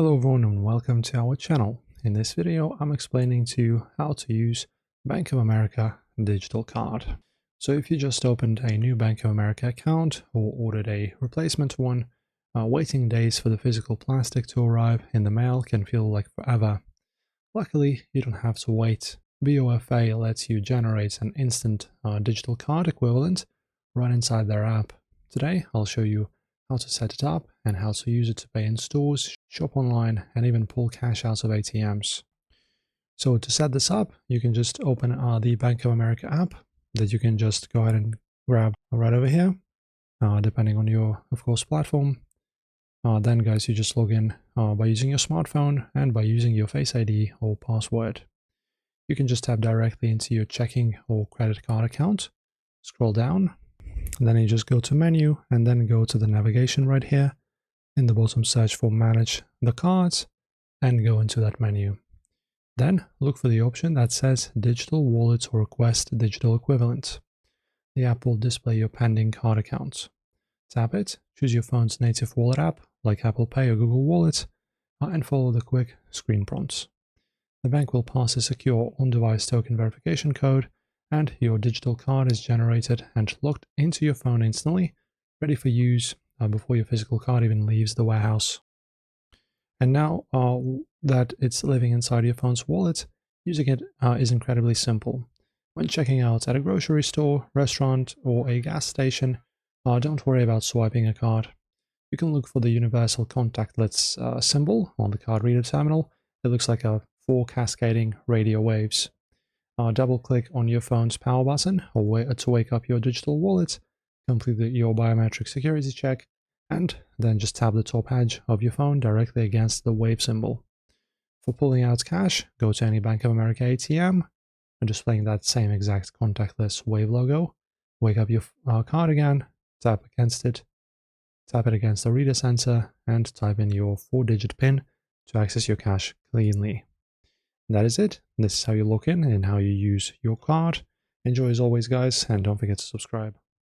Hello everyone and welcome to our channel. In this video I'm explaining to you how to use Bank of America digital card. So if you just opened a new Bank of America account or ordered a replacement one, waiting days for the physical plastic to arrive in the mail can feel like forever. Luckily you don't have to wait. BOFA lets you generate an instant digital card equivalent right inside their app. Today I'll show you how to set it up and how to use it to pay in stores, shop online, and even pull cash out of ATMs. So to set this up, you can just open the Bank of America app that you can just go ahead and grab right over here, depending on your, of course, platform. Then guys, you just log in by using your smartphone and by using your Face ID or password. You can just tap directly into your checking or credit card account, scroll down, and then you just go to menu and then go to the navigation right here. In the bottom, search for manage the cards and go into that menu. Then look for the option that says digital wallet or request digital equivalent. The app will display your pending card account. Tap it, choose your phone's native wallet app like Apple Pay or Google Wallet, and follow the quick screen prompts. The bank will pass a secure on-device token verification code, and your digital card is generated and logged into your phone instantly, ready for use before your physical card even leaves the warehouse. And now that it's living inside your phone's wallet, using it is incredibly simple. When checking out at a grocery store, restaurant, or a gas station, don't worry about swiping a card. You can look for the universal contactless symbol on the card reader terminal. It looks like 4 cascading radio waves. Double-click on your phone's power button to wake up your digital wallet, complete your biometric security check, and then just tap the top edge of your phone directly against the wave symbol. For pulling out cash, go to any Bank of America ATM, and displaying that same exact contactless wave logo, wake up your card again, tap against it, tap it against the reader sensor, and type in your 4-digit PIN to access your cash cleanly. That is it. This is how you log in and how you use your card. Enjoy as always, guys, and don't forget to subscribe.